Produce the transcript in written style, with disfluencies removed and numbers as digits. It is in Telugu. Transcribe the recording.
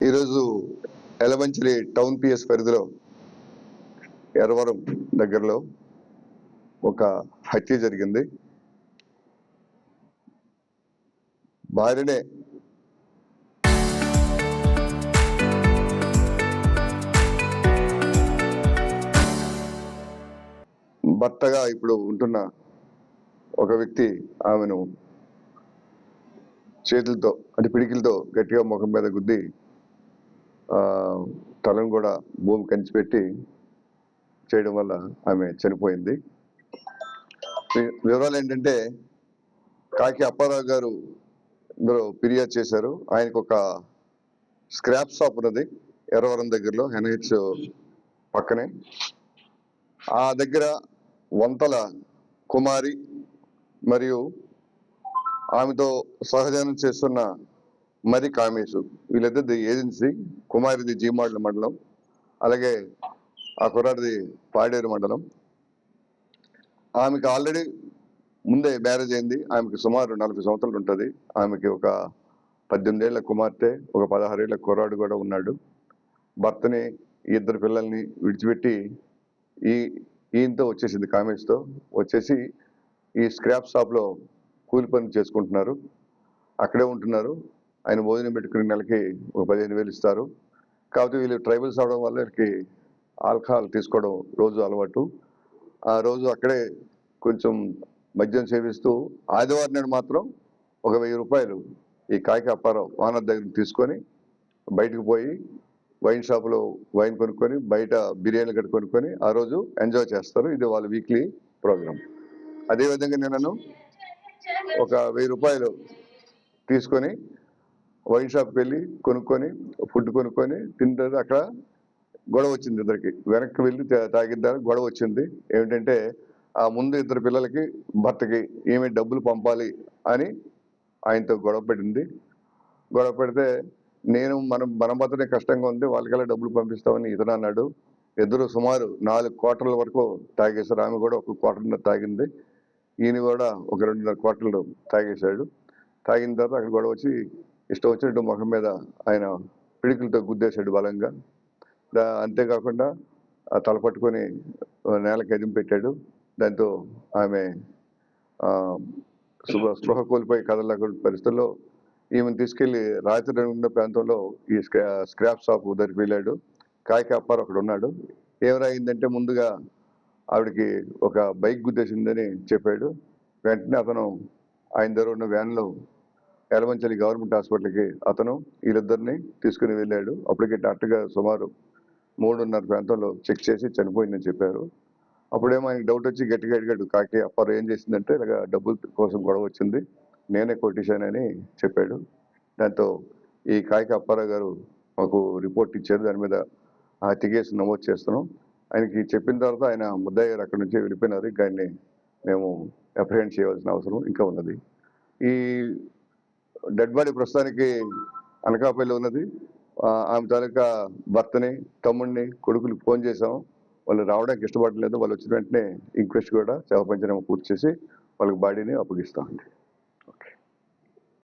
ఈరోజు ఎలమంచిలి టౌన్ పిఎస్ పరిధిలో ఎర్రవరం దగ్గరలో ఒక హత్య జరిగింది. భార్యనే భర్తగా ఇప్పుడు ఉంటున్న ఒక వ్యక్తి ఆమెను చేతులతో అంటే పిడికిలతో గట్టిగా ముఖం మీద గుద్ది తలను కూడా భూమి కంచిపెట్టి చేయడం వల్ల ఆమె చనిపోయింది. వివరాలు ఏంటంటే, కాకి అప్పారావు గారు ఇందులో ఫిర్యాదు చేశారు. ఆయనకు ఒక స్క్రాప్ షాప్ ఉన్నది ఎర్రవరం దగ్గరలో, ఎన్హెచ్ పక్కనే. ఆ దగ్గర వంతల కుమారి మరియు ఆమెతో సహజనం చేస్తున్న మరి కామేశు, వీళ్ళిద్దరిది ఏజెన్సీ. కుమారిది జీమాడ్ల మండలం, అలాగే ఆ కుర్రాడిది పాడేరు మండలం. ఆమెకు ఆల్రెడీ ముందే మ్యారేజ్ అయింది. ఆమెకు సుమారు 40 సంవత్సరాలు ఉంటుంది. ఆమెకి ఒక 18 ఏళ్ల కుమార్తె, ఒక 16 ఏళ్ల కుర్రాడు కూడా ఉన్నాడు. భర్తని, ఇద్దరు పిల్లల్ని విడిచిపెట్టి ఈయనతో వచ్చేసింది, కామేష్తో వచ్చేసి ఈ స్క్రాప్ షాప్లో కూలి పని చేసుకుంటున్నారు. అక్కడే ఉంటున్నారు. ఆయన భోజనం పెట్టుకుని నెలకి ఒక 15,000 ఇస్తారు. కాకపోతే వీళ్ళు ట్రైబల్స్ అవడం వల్ల వీళ్ళకి ఆల్కహాల్ తీసుకోవడం రోజు అలవాటు. ఆ రోజు అక్కడే కొంచెం మద్యం సేవిస్తూ ఆదివారం నాడు మాత్రం ఒక 1000 రూపాయలు ఈ కాకి అప్పారావు ఓనర్ దగ్గర తీసుకొని బయటకు పోయి వైన్ షాపులో వైన్ కొనుక్కొని బయట బిర్యానీ గట్టు కొనుక్కొని ఆ రోజు ఎంజాయ్ చేస్తారు. ఇది వాళ్ళ వీక్లీ ప్రోగ్రామ్. అదేవిధంగా నేను ఒక 1000 రూపాయలు తీసుకొని వైన్ షాప్కి వెళ్ళి కొనుక్కొని ఫుడ్ కొనుక్కొని తింటారు. అక్కడ గొడవ వచ్చింది ఇద్దరికి. వెనక్కి వెళ్ళి తాగిద్దారు, గొడవ వచ్చింది. ఏమిటంటే, ఆ ముందు ఇద్దరు పిల్లలకి భర్తకి ఏమి డబ్బులు పంపాలి అని ఆయనతో గొడవ పడింది. గొడవ పెడితే మన భర్తనే కష్టంగా ఉంది, వాళ్ళకెలా డబ్బులు పంపిస్తామని ఇతను అన్నాడు. ఇద్దరు సుమారు 4 క్వార్టర్ల వరకు తాగేశారు. ఆమె కూడా ఒక క్వార్టర్న్నర తాగింది. ఈయన కూడా ఒక 2.5 క్వార్టర్లు తాగేశాడు. తాగిన తర్వాత అక్కడ గొడవ వచ్చి ఇష్టం వచ్చినట్టు ముఖం మీద ఆయన పిడికిలతో గుద్దేశాడు బలంగా. అంతేకాకుండా ఆ తల పట్టుకొని నేలకి ఎదింపు పెట్టాడు. దాంతో ఆమె స్పృహ కోల్పోయి కదలలేకుండా పరిస్థితుల్లో ఈమెను తీసుకెళ్లి రాత్రి ఉన్న ప్రాంతంలో ఈ స్క్రాప్ షాప్ దగ్గరికి వెళ్ళాడు. కాకి అప్పారావు అక్కడ ఉన్నాడు. ఏమైందంటే, ముందుగా ఆవిడకి ఒక బైక్ గుద్దేసిందని చెప్పాడు. వెంటనే అతను ఆయన దగ్గర ఉన్న వ్యాన్లో ఎలమంచిలి గవర్నమెంట్ హాస్పిటల్కి అతను వీళ్ళిద్దరిని తీసుకుని వెళ్ళాడు. అప్పటికి డాక్టర్ గారు సుమారు 3:30 ప్రాంతంలో చెక్ చేసి చనిపోయిందని చెప్పారు. అప్పుడేమో ఆయనకి డౌట్ వచ్చి గట్టిగా అడిగాడు, కాకి అప్పారావు ఏం చేసిందంటే, ఇలాగ డబ్బుల కోసం గొడవ వచ్చింది, నేనే కొట్టేశానని చెప్పాడు. దాంతో ఈ కాకి అప్పారావు గారు మాకు రిపోర్ట్ ఇచ్చారు. దాని మీద హత్య కేసు నమోదు చేస్తున్నాం. ఆయనకి చెప్పిన తర్వాత ఆయన ముద్దాయి గారు అక్కడి నుంచి వెళ్ళిపోయినారు. ఇంకా ఆయన్ని మేము అప్రిహెండ్ చేయవలసిన అవసరం ఇంకా ఉన్నది. ఈ డెడ్ బాడీ ప్రస్తుతానికి అనకాపల్లిలో ఉన్నది. ఆమె తాలూకా భర్తని, తమ్ముడిని, కొడుకులు ఫోన్ చేసాం. వాళ్ళు రావడానికి ఇష్టపడలేదు. వాళ్ళు వచ్చిన వెంటనే ఇంక్వెస్ట్ కూడా శవ పంచనామా పూర్తి చేసి వాళ్ళకి బాడీని అప్పగిస్తామండి.